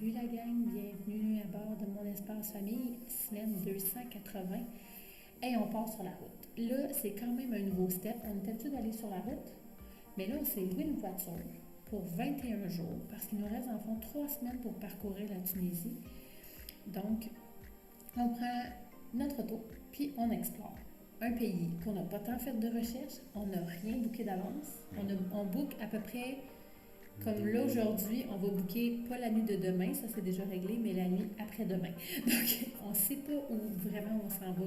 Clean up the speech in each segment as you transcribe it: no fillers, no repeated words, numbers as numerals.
Salut la gang, bienvenue à bord de mon espace famille, semaine 280. Et on part sur la route. Là, c'est quand même un nouveau step. On était habitué d'aller sur la route, mais là, on s'est loué une voiture pour 21 jours parce qu'il nous reste en fond 3 semaines pour parcourir la Tunisie. Donc, on prend notre auto, puis on explore. Un pays qu'on n'a pas tant fait de recherche, on n'a rien booké d'avance. On book à peu près, comme là aujourd'hui, on va booker pas la nuit de demain, ça c'est déjà réglé, mais la nuit après-demain. Donc, on ne sait pas où vraiment on s'en va.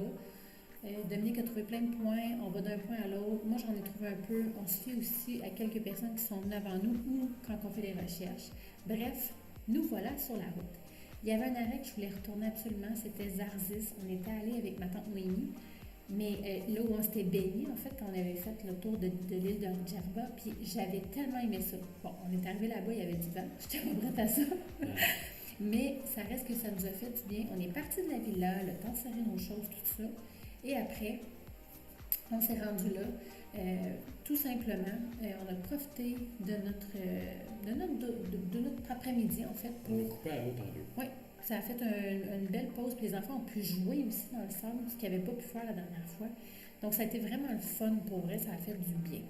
Dominique a trouvé plein de points, on va d'un point à l'autre. Moi, j'en ai trouvé un peu. On se fie aussi à quelques personnes qui sont venues avant nous ou quand on fait des recherches. Bref, nous voilà sur la route. Il y avait un arrêt que je voulais retourner absolument, c'était Zarzis. On était allé avec ma tante Noémie, mais là où on s'était baigné, en fait, quand on avait fait le tour de l'île de Djerba, puis j'avais tellement aimé ça. Bon, on est arrivé là-bas, il y avait du vent, j'étais pas prête à ça. Mais ça reste que ça nous a fait du bien. On est parti de la villa, le temps de serrer nos choses, tout ça. Et après, on s'est rendu là. Tout simplement, on a profité de notre après-midi, en fait. On a coupé la route en deux. Oui, ça a fait une belle pause. Puis les enfants ont pu jouer aussi dans le sable, ce qu'ils n'avaient pas pu faire la dernière fois. Donc, ça a été vraiment le fun pour vrai. Ça a fait du bien.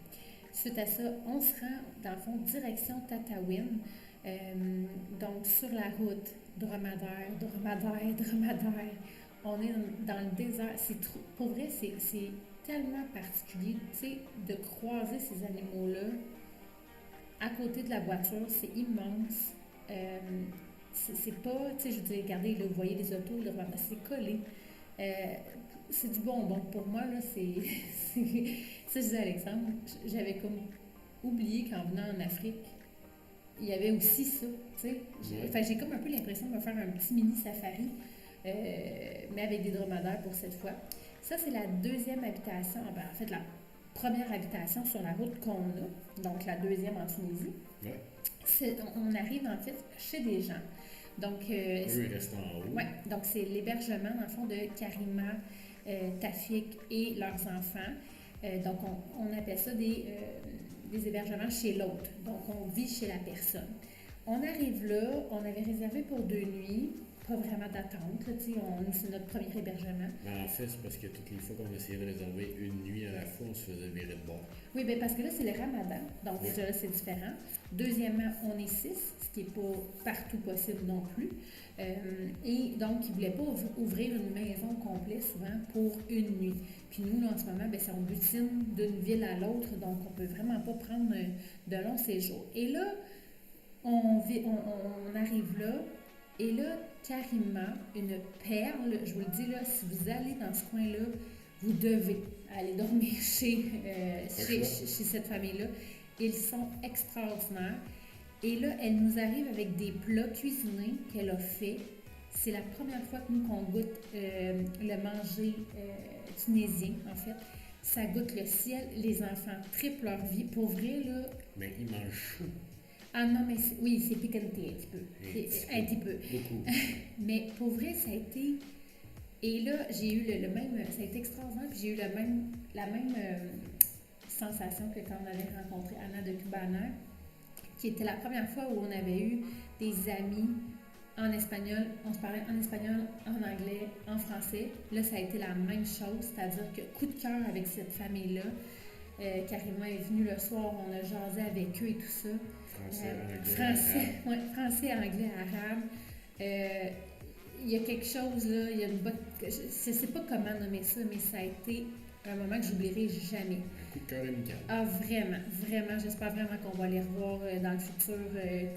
Suite à ça, on se rend, dans le fond, direction Tataouine. Donc, sur la route, dromadaire. On est dans le désert. Pour vrai, c'est tellement particulier, tu sais, de croiser ces animaux-là à côté de la voiture. C'est immense. C'est pas, tu sais, je veux dire, regardez, là, vous voyez les autos, là, c'est collé. C'est du bonbon. Pour moi, là, c'est ça, je disais à Alexandre, j'avais comme oublié qu'en venant en Afrique, il y avait aussi ça, tu sais. Enfin, j'ai comme un peu l'impression de me faire un petit mini safari, mais avec des dromadaires pour cette fois. Ça, c'est la deuxième habitation, en fait, la première habitation sur la route qu'on a, donc la deuxième en Tunisie. Ouais. On arrive, en fait, chez des gens. Donc, eux, ils restent en haut. Oui, donc c'est l'hébergement, dans le fond, de Karima, Tafik et leurs enfants. Donc, on appelle ça des hébergements chez l'autre. Donc, on vit chez la personne. On arrive là, on avait réservé pour 2 nuits, pas vraiment d'attente. Nous, c'est notre premier hébergement. Mais en fait, c'est parce que toutes les fois qu'on essayait de réserver une nuit à la fois, on se faisait virer de bord. Oui, bien parce que là, c'est le ramadan. Donc, déjà là, c'est différent. Deuxièmement, on est 6, ce qui n'est pas partout possible non plus. Et donc, ils ne voulaient pas ouvrir une maison complète souvent pour une nuit. Puis nous, là, en ce moment, bien, c'est on butine d'une ville à l'autre, donc on ne peut vraiment pas prendre de longs séjours. Et là, on arrive là, et là, Karima, une perle, je vous le dis là, si vous allez dans ce coin-là, vous devez aller dormir chez cette famille-là. Ils sont extraordinaires. Et là, elle nous arrive avec des plats cuisinés qu'elle a fait. C'est la première fois que nous, qu'on goûte le manger tunisien, en fait. Ça goûte le ciel. Les enfants triplent leur vie. Pour vrai, là... Mais ils mangent chaud. Ah non, mais oui, c'est piquanté un petit peu. Un petit peu. Beaucoup. Mais pour vrai, ça a été... Et là, j'ai eu le même... Ça a été extraordinaire, puis j'ai eu la même sensation que quand on avait rencontré Anna de Cubana, qui était la première fois où on avait eu des amis en espagnol. On se parlait en espagnol, en anglais, en français. Là, ça a été la même chose, c'est-à-dire que coup de cœur avec cette famille-là. Karima est venue le soir, on a jasé avec eux et tout ça. Français, anglais, arabe. Il y a quelque chose là, il y a une bonne... Je ne sais pas comment nommer ça, mais ça a été un moment que j'oublierai jamais. Un coup de cœur amical. Ah, vraiment, vraiment. J'espère vraiment qu'on va les revoir dans le futur,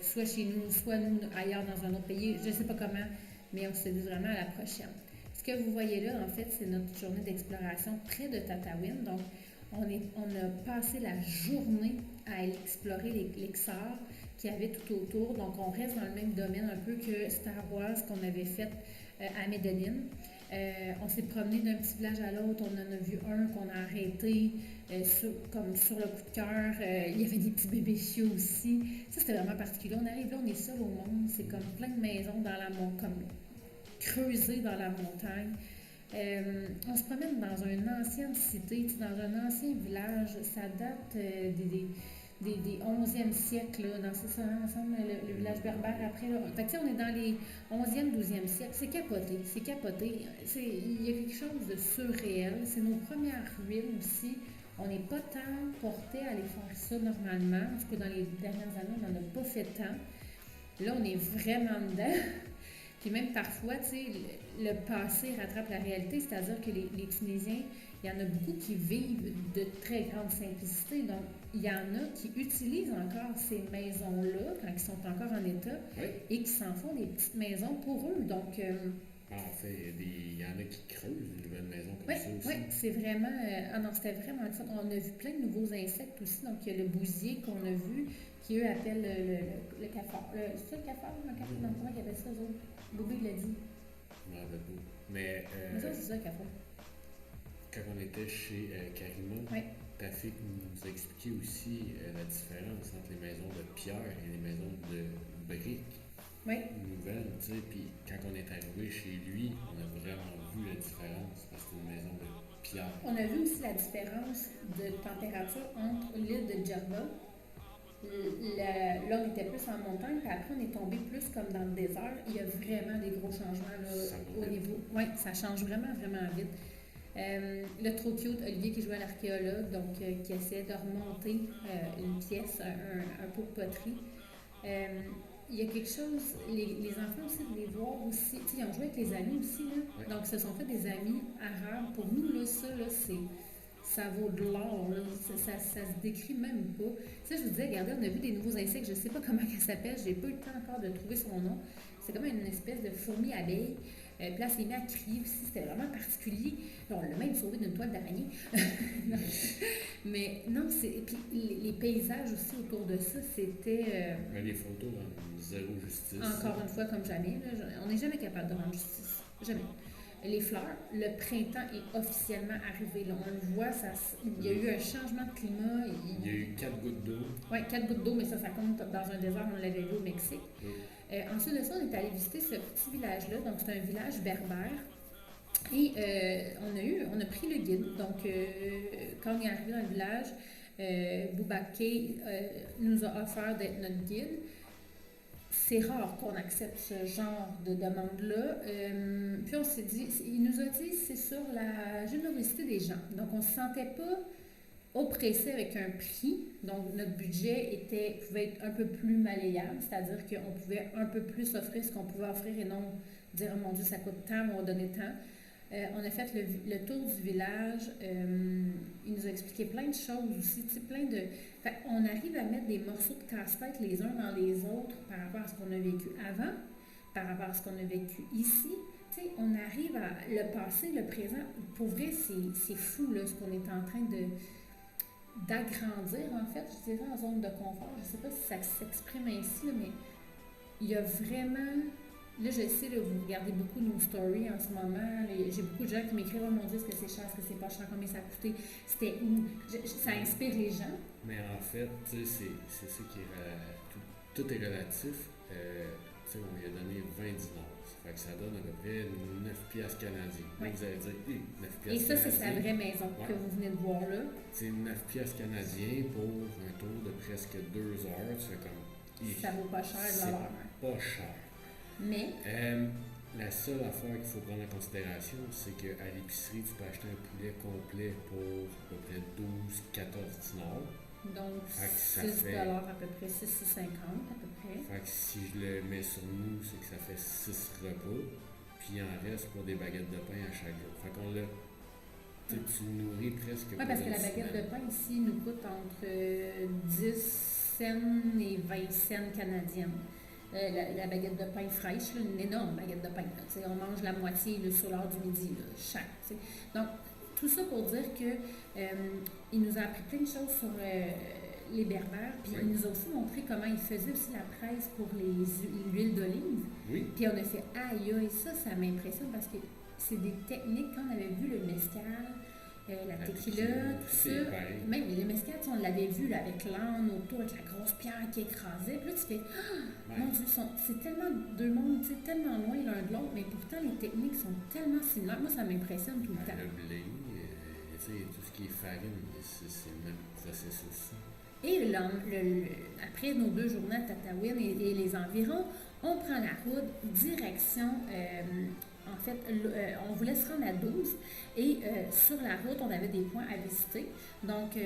soit chez nous, soit nous ailleurs dans un autre pays. Je ne sais pas comment, mais on se dit vraiment à la prochaine. Ce que vous voyez là, en fait, c'est notre journée d'exploration près de Tataouine. Donc, on a passé la journée à aller explorer les Xars qu'il y avait tout autour. Donc, on reste dans le même domaine un peu que Star Wars qu'on avait fait à Medellin. On s'est promené d'un petit village à l'autre. On en a vu un qu'on a arrêté comme sur le coup de cœur. Il y avait des petits bébés chiots aussi. Ça, c'était vraiment particulier. On arrive là, on est seul au monde. C'est comme plein de maisons dans la montagne, comme creusées dans la montagne. On se promène dans une ancienne cité, dans un ancien village. Ça date des 11e siècle, là, dans ça, ensemble, le village berbère après. Là. Fait que, tu sais, on est dans les 11e, 12e siècle. C'est capoté, c'est capoté. Il y a quelque chose de surréel. C'est nos premières ruines aussi. On n'est pas tant porté à aller faire ça normalement. En tout cas, dans les dernières années, on n'en a pas fait tant. Là, on est vraiment dedans. Puis même parfois, tu sais, le passé rattrape la réalité, c'est-à-dire que les Tunisiens, il y en a beaucoup qui vivent de très grande simplicité. Donc, il y en a qui utilisent encore ces maisons-là quand ils sont encore en état Oui. et qui s'en font des petites maisons pour eux. Donc, En fait, il y en a qui creusent une nouvelle maison comme oui, ça aussi. oui, c'est vraiment. Ah non, c'était vraiment le fun. On a vu plein de nouveaux insectes aussi. Donc, il y a le bousier qu'on a vu, qui eux appellent le cafard. C'est ça le cafard? Le cafard? Non, comment ils appellent ça, eux autres? Bobby l'a dit. Je m'en rappelle pas. Mais ça, c'est ça le cafard. quand on était chez Karima, Oui. Tafik nous a expliqué aussi la différence entre les maisons de pierre et les maisons de briques. Oui. Nouvelles, tu sais. Puis quand on est arrivé chez lui, on a vraiment vu la différence parce que c'est une maison de pierre. On a vu aussi la différence de température entre l'île de Djerba. Là, on était plus en montagne, puis après, on est tombé plus comme dans le désert. Il y a vraiment des gros changements là, au niveau. Oui, ça change vraiment, vraiment vite. Le trop cute, Olivier qui jouait à l'archéologue, donc qui essayait de remonter une pièce, un pot de poterie. Il y a quelque chose, les enfants aussi, de les voir aussi, tu sais, ils ont joué avec les amis aussi, là. Ouais. Donc, ce sont fait des amis arabes. Pour nous, là, ça, là, ça vaut de l'or, là. Ça se décrit même pas. Tu sais, je vous disais, regardez, on a vu des nouveaux insectes, je ne sais pas comment elle s'appelle, j'ai pas eu le temps encore de trouver son nom. C'est comme une espèce de fourmi-abeille. Puis là, elle s'est mise à crier aussi, c'était vraiment particulier. Là, on l'a même sauvé d'une toile d'araignée. Mais non, c'est. Puis les paysages aussi autour de ça, c'était. Mais les photos dans zéro justice. Encore une fois, comme jamais, là, on n'est jamais capable de rendre justice. Jamais. Les fleurs, le printemps est officiellement arrivé. Là, on le voit, il y a eu un changement de climat. Il y a eu 4 gouttes d'eau. Oui, 4 gouttes d'eau, mais ça compte dans un désert, on l'avait vu au Mexique. Oui. Ensuite de ça, on est allé visiter ce petit village-là. Donc, c'est un village berbère. Et on a pris le guide. Donc, quand on est arrivé dans le village, Boubaké nous a offert d'être notre guide. C'est rare qu'on accepte ce genre de demande-là. Puis on s'est dit, il nous a dit, c'est sur la générosité des gens. Donc, on ne se sentait pas oppressé avec un prix. Donc, notre budget pouvait être un peu plus malléable, c'est-à-dire qu'on pouvait un peu plus offrir ce qu'on pouvait offrir et non dire, oh mon Dieu, ça coûte tant, on va donner tant. On a fait le tour du village. Il nous a expliqué plein de choses aussi, plein de... Fait, on arrive à mettre des morceaux de casse-tête les uns dans les autres par rapport à ce qu'on a vécu avant, par rapport à ce qu'on a vécu ici. Tu sais, on arrive à le passé, le présent. Pour vrai, c'est fou là, ce qu'on est en train d'agrandir, en fait, je dirais, en zone de confort. Je ne sais pas si ça s'exprime ainsi, là, mais il y a vraiment... Là, je sais, là, vous regardez beaucoup nos stories en ce moment. J'ai beaucoup de gens qui m'écrivent « Oh mon Dieu, est-ce que c'est cher, est-ce que c'est pas cher, combien ça a coûté, c'était où? » Ça inspire les gens. Mais en fait, tu sais, c'est ça qui est... Tout est relatif. Tu sais, on lui a donné 20 dinars. Ça fait que ça donne à peu près 9 piastres canadiens. Oui. Vous allez dire, 9 piastres Et ça, c'est canadiens. sa vraie maison que vous venez de voir là. C'est 9 piastres canadiens pour un tour de presque 2 heures. Tu fais comme... Ça vaut pas cher de l'heure. Pas cher. Mais... la seule affaire qu'il faut prendre en considération, c'est qu'à l'épicerie, tu peux acheter un poulet complet pour à peu près 12-14 dinars. Donc, ça 6 fait... à peu près, 6,50 à peu près. Fait que si je le mets sur nous, c'est que ça fait 6 repas, puis il en reste pour des baguettes de pain à chaque jour. Fait qu'on l'a... Tu nourris presque... Oui, parce que la baguette de pain ici nous coûte entre 10 cents et 20 cents canadiennes. La baguette de pain fraîche, là, une énorme baguette de pain. Là, on mange la moitié là, sur l'heure du midi, là, chaque. T'sais. Donc, tout ça pour dire qu'il nous a appris plein de choses sur les Berbères, puis il nous a aussi montré comment il faisait aussi la presse pour l'huile d'olive. Oui. Puis on a fait « Aïe, aïe, ça m'impressionne parce que c'est des techniques, quand on avait vu le mezcal, la tequila, tout ça. Même les mezcal, on l'avait vu là, avec l'âne autour, avec la grosse pierre qui écrasait. Puis là, tu fais, mon Dieu, c'est tellement deux mondes, tellement loin l'un de l'autre, mais pourtant les techniques sont tellement similaires. Moi, ça m'impressionne tout le temps. Le blé, tout ce qui est farine, c'est le même processus. Et après nos 2 journées à Tataouine et les environs, on prend la route direction, en fait, on voulait se rendre à 12 et sur la route, on avait des points à visiter. Donc,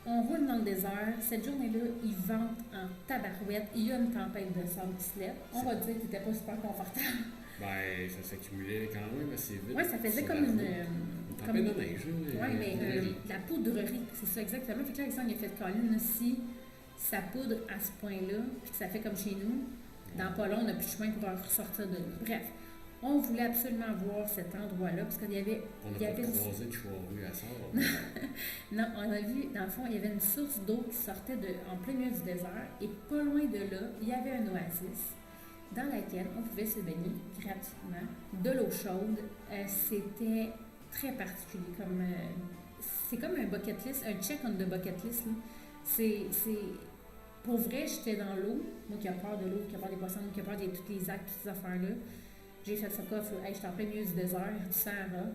on roule dans le désert. Cette journée-là, il vente en tabarouette. Il y a une tempête de sable qui se lève. On va dire que c'était pas super confortable. Ben, ça s'accumulait quand même assez vite. Oui, ça faisait comme une tempête de neige. Oui, mais la poudrerie, c'est ça exactement. Fait que là, Alexandre, il a fait Colin, si ça poudre à ce point-là, puis que ça fait comme chez nous, dans pas long, on n'a plus de chemin pour ressortir de là. Bref, on voulait absolument voir cet endroit-là, parce qu'il y avait... On n'a pas croisé de Chouarue à Sort. Non, on a vu, dans le fond, il y avait une source d'eau qui sortait en plein milieu du désert, et pas loin de là, il y avait un oasis dans laquelle on pouvait se baigner gratuitement, de l'eau chaude. C'était très particulier, c'est comme un bucket list, un check on the bucket list. Pour vrai, j'étais dans l'eau, moi qui a peur de l'eau, qui a peur des poissons, qui a peur de tous les actes, toutes ces affaires-là. J'ai fait ça off, j'étais en plein milieu du désert, du Sahara,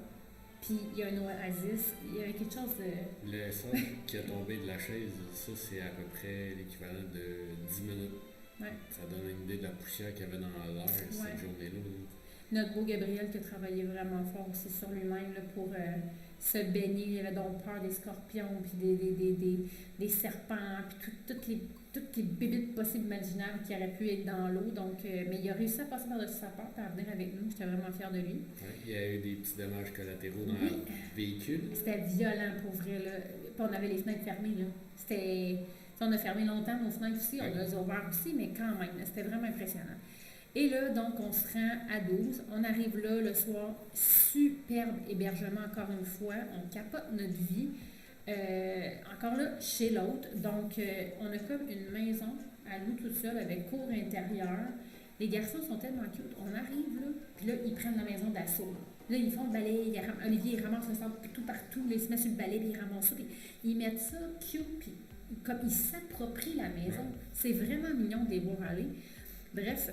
puis il y a un oasis, il y avait quelque chose de... Le sable qui a tombé de la chaise, ça c'est à peu près l'équivalent de 10 minutes. Ouais. Ça donne une idée de la poussière qu'il y avait dans l'air cette journée-là. Notre beau Gabriel qui a travaillé vraiment fort aussi sur lui-même là, pour se baigner. Il avait donc peur des scorpions, puis des serpents, puis toutes les bébites possibles imaginables qui auraient pu être dans l'eau. Donc, mais il a réussi à passer par-dessus sa porte et à venir avec nous. J'étais vraiment fière de lui. Ouais, il y a eu des petits dommages collatéraux dans le véhicule. C'était violent pour vrai. Là. Puis on avait les fenêtres fermées. Là. On a fermé longtemps nos fenêtres aussi, on les a ouvertes aussi, mais quand même, c'était vraiment impressionnant. Et là, donc, on se rend à 12. On arrive là le soir. Superbe hébergement, encore une fois. On capote notre vie. Encore là, chez l'autre. Donc, on a comme une maison à nous tout seul avec cour intérieure. Les garçons sont tellement cute. On arrive là, puis là, ils prennent la maison d'assaut. Là, ils font le balai. Olivier, il ramasse le sable tout partout. Là, ils se mettent sur le balai, puis ils ramassent ça. Puis ils mettent ça cute, puis comme ils s'approprient la maison. C'est vraiment mignon de les voir aller. Bref,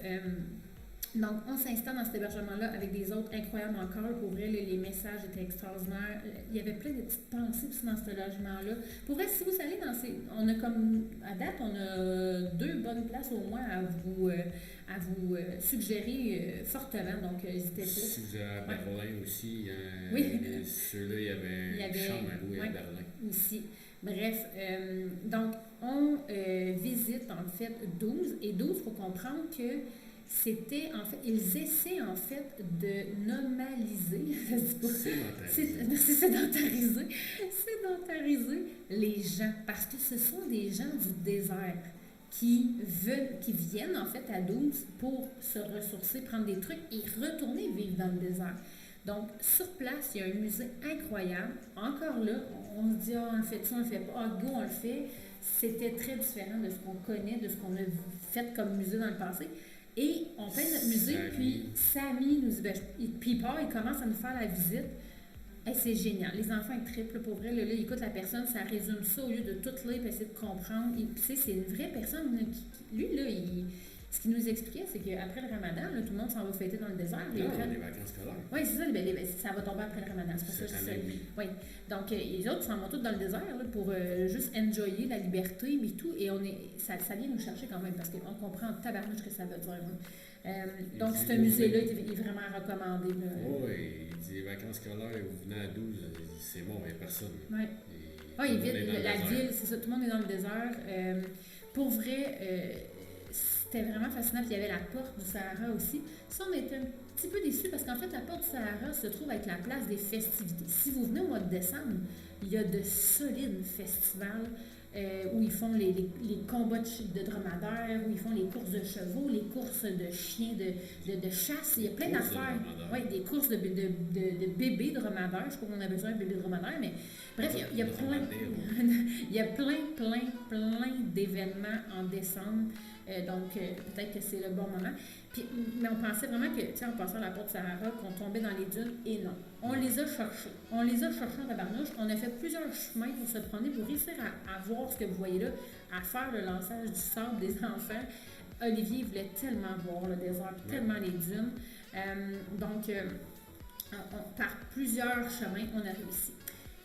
donc on s'installe dans cet hébergement-là avec des autres incroyables encore. Pour vrai, les messages étaient extraordinaires. Il y avait plein de petites pensées aussi dans ce logement-là. Pour vrai, si vous allez dans on a comme, à date, on a 2 bonnes places au moins à vous suggérer fortement. Donc, n'hésitez pas. Si vous êtes à Berlin aussi, ceux-là, il y avait une chambre à louer à Berlin. Aussi. Bref, donc on visite en fait 12 et 12, il faut comprendre que c'était en fait, ils essaient en fait de normaliser, sédentariser les gens parce que ce sont des gens du désert qui viennent en fait à 12 pour se ressourcer, prendre des trucs et retourner vivre dans le désert. Donc, sur place, il y a un musée incroyable. Encore là, on se dit, on le fait ça, on le fait pas. Go, on le fait. C'était très différent de ce qu'on connaît, de ce qu'on a fait comme musée dans le passé. Et on fait notre musée, puis Samy puis il part, il commence à nous faire la visite. Hey, c'est génial. Les enfants, ils triplent. Pour vrai, là, ils écoutent la personne, ça résume ça au lieu de tout lire et essayer de comprendre. C'est une vraie personne. Lui, là, ce qu'il nous expliquait, c'est qu'après le ramadan, là, tout le monde s'en va fêter dans le désert. Les vacances scolaires. Oui, c'est ça, ça va tomber après le ramadan. C'est pour ça que c'est oui. Donc, les autres s'en vont tous dans le désert là, pour juste enjoyer la liberté, mais tout. Et ça vient nous chercher quand même parce qu'on comprend en tabarnouche ce que ça veut dire. Donc, ce musée-là est vraiment recommandé. Oui, il dit les vacances scolaires, vous venez à 12, c'est bon, il n'y a personne. Oui. Oui, il vide la ville, c'est ça, tout le monde est dans le désert. Pour vrai, c'était vraiment fascinant. Puis il y avait la porte du Sahara aussi. Ça, on était un petit peu déçus parce qu'en fait, la porte du Sahara se trouve avec la place des festivités. Si vous venez au mois de décembre, il y a de solides festivals où ils font les combats de dromadaires, où ils font les courses de chevaux, les courses de chiens de chasse. Il y a plein d'affaires. Oui, des courses de bébés dromadaires. Je crois qu'on a besoin de bébés dromadaires, mais bref, il y a plein d'événements en décembre. Donc, peut-être que c'est le bon moment. Mais on pensait vraiment que, tu sais, en passant à la porte Sahara, qu'on tombait dans les dunes, et non. On les a cherchés. On les a cherchés en tabarnouche. On a fait plusieurs chemins pour se promener, pour réussir à voir ce que vous voyez là, à faire le lançage du sable des enfants. Olivier voulait tellement voir le désert, tellement les dunes. Donc, par plusieurs chemins, on a réussi.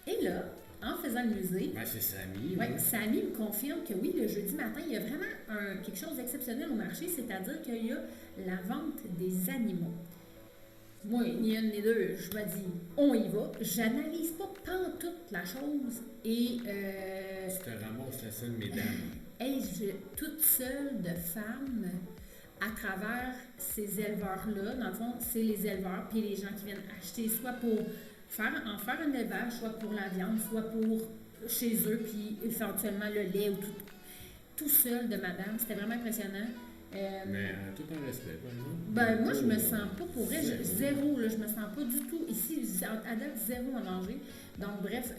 Et là, en faisant le musée, Ben, c'est Samy. ouais, Samy me confirme que oui, le jeudi matin, il y a vraiment quelque chose d'exceptionnel au marché, c'est-à-dire qu'il y a la vente des animaux. Moi, ni une ni deux, je me dis, on y va. J'analyse pas pantoute la chose et... Tu te ramasses la seule mesdames. toute seule de femme à travers ces éleveurs-là. Dans le fond, c'est les éleveurs puis les gens qui viennent acheter, soit pour en faire un élevage, soit pour la viande, soit pour chez eux, puis éventuellement le lait ou tout seul de madame. C'était vraiment impressionnant. Mais tout en respect, par exemple. Ben, moi, je me sens pas pour vrai. Zéro, là, je me sens pas du tout. Ici, à date, zéro en danger. Donc, bref,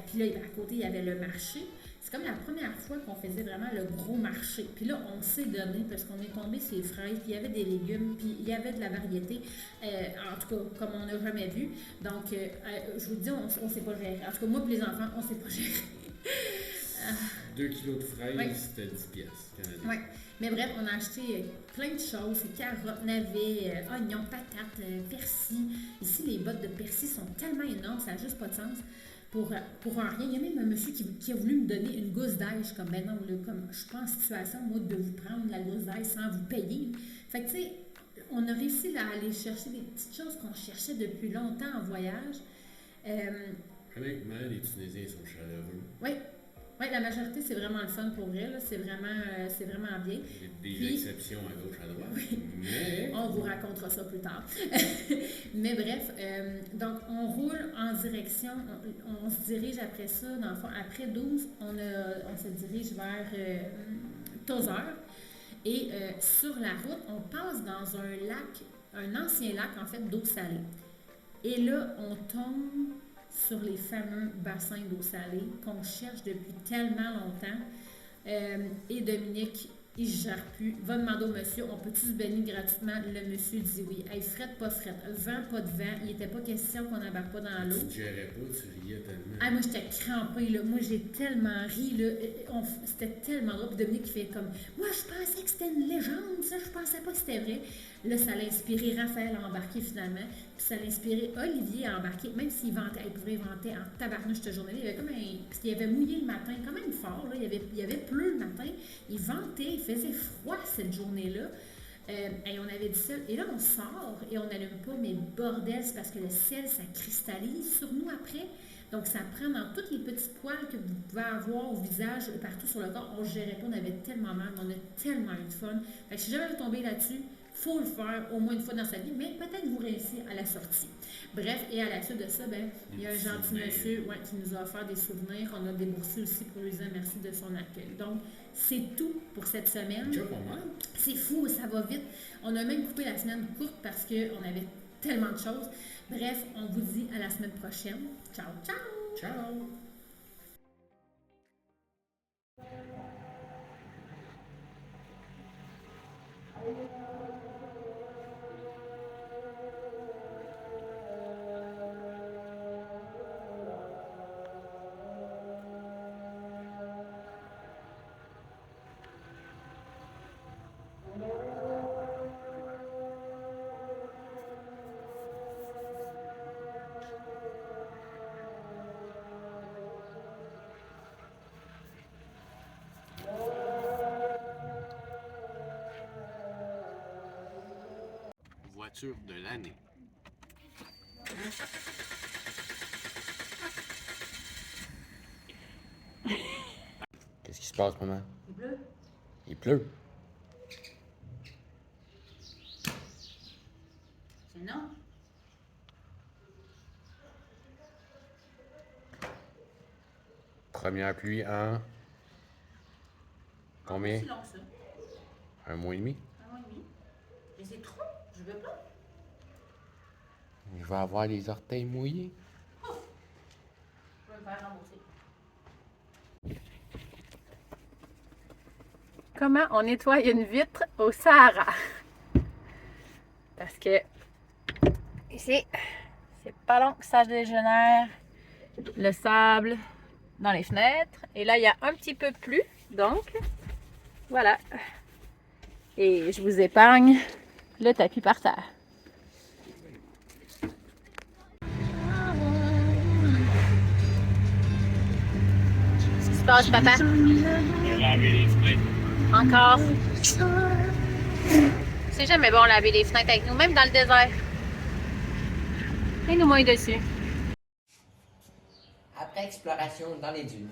puis là, à côté, il y avait le marché. C'est comme la première fois qu'on faisait vraiment le gros marché. Puis là, on s'est donné parce qu'on est tombé sur les fraises, puis il y avait des légumes, puis il y avait de la variété. En tout cas, comme on n'a jamais vu. Donc, je vous dis, on ne s'est pas géré. En tout cas, moi et les enfants, on ne s'est pas géré. 2 kilos de fraises, ouais. C'était 10 piastres canadiens. Oui. Mais bref, on a acheté plein de choses. Carottes, navets, oignons, patates, persil. Ici, les bottes de persil sont tellement énormes, ça n'a juste pas de sens. Pour un rien. Il y a même un monsieur qui a voulu me donner une gousse d'ail. Je suis comme, ben non, là, comme, je suis pas en situation, moi, de vous prendre la gousse d'ail sans vous payer. Fait que, tu sais, on a réussi à aller chercher des petites choses qu'on cherchait depuis longtemps en voyage. Honnêtement, les Tunisiens sont chaleureux. Oui. Oui, la majorité, c'est vraiment le fun pour vrai. C'est vraiment bien. Il y a des exceptions à gauche, à droite. Oui. Mais... On vous racontera ça plus tard. Mais bref, donc on roule en direction, on se dirige après ça, dans le fond, après 12, on se dirige vers Tozeur. Et sur la route, on passe dans un lac, un ancien lac, en fait, d'eau salée. Et là, on tombe sur les fameux bassins d'eau salée qu'on cherche depuis tellement longtemps. Et Dominique, il ne gère plus. Va demander au monsieur, on peut-tu se baigner gratuitement? Le monsieur dit oui. Hey, frette, pas frette. Vent, pas de vent. Il n'était pas question qu'on n'embarque pas dans l'eau. Tu ne gérais pas, tu riais tellement. Ah, moi, j'étais crampée, là. Moi, j'ai tellement ri, là. C'était tellement drôle. Puis Dominique, il fait comme, moi, je pensais que c'était une légende, ça. Je pensais pas que c'était vrai. Là, ça l'a inspiré Raphaël à embarquer, finalement. Puis ça l'a inspiré Olivier à embarquer, même s'il vantait, il pouvait vanter en tabarnouche cette journée-là. Il y avait comme parce qu'il avait mouillé le matin, quand même fort, là. Il y avait pleu le matin. Il ventait, il faisait froid cette journée-là. Et on avait du sel. Et là, on sort et on n'allume pas, mais bordel, c'est parce que le sel, ça cristallise sur nous après. Donc, ça prend dans tous les petits poils que vous pouvez avoir au visage, partout sur le corps. On ne gérait pas, on avait tellement mal, on a tellement eu de fun. Fait que je suis jamais tombée là-dessus. Il faut le faire au moins une fois dans sa vie, mais peut-être vous réussir à la sortie. Bref, et à la suite de ça, ben, il y a un gentil monsieur qui nous a offert des souvenirs. On a déboursé aussi pour lui dire merci de son accueil. Donc, c'est tout pour cette semaine. C'est fou, ça va vite. On a même coupé la semaine courte parce qu'on avait tellement de choses. Bref, on vous dit à la semaine prochaine. Ciao, ciao! Ciao! Voiture de l'année. Qu'est-ce qui se passe, maman? Il pleut. Il pleut. C'est non. Première pluie en... Combien? C'est long, ça. Un mois et demi? Un mois et demi. Mais c'est trop. Je veux pas. Je vais avoir les orteils mouillés. Je vais me faire rembourser. Comment on nettoie une vitre au Sahara? Parce que ici, c'est pas long que ça dégénère le sable dans les fenêtres. Et là, il y a un petit peu plus. Donc, voilà. Et je vous épargne le tapis par terre. passes, papa? Encore. C'est jamais bon laver les fenêtres avec nous, même dans le désert. Et nous moins dessus. Après exploration dans les dunes.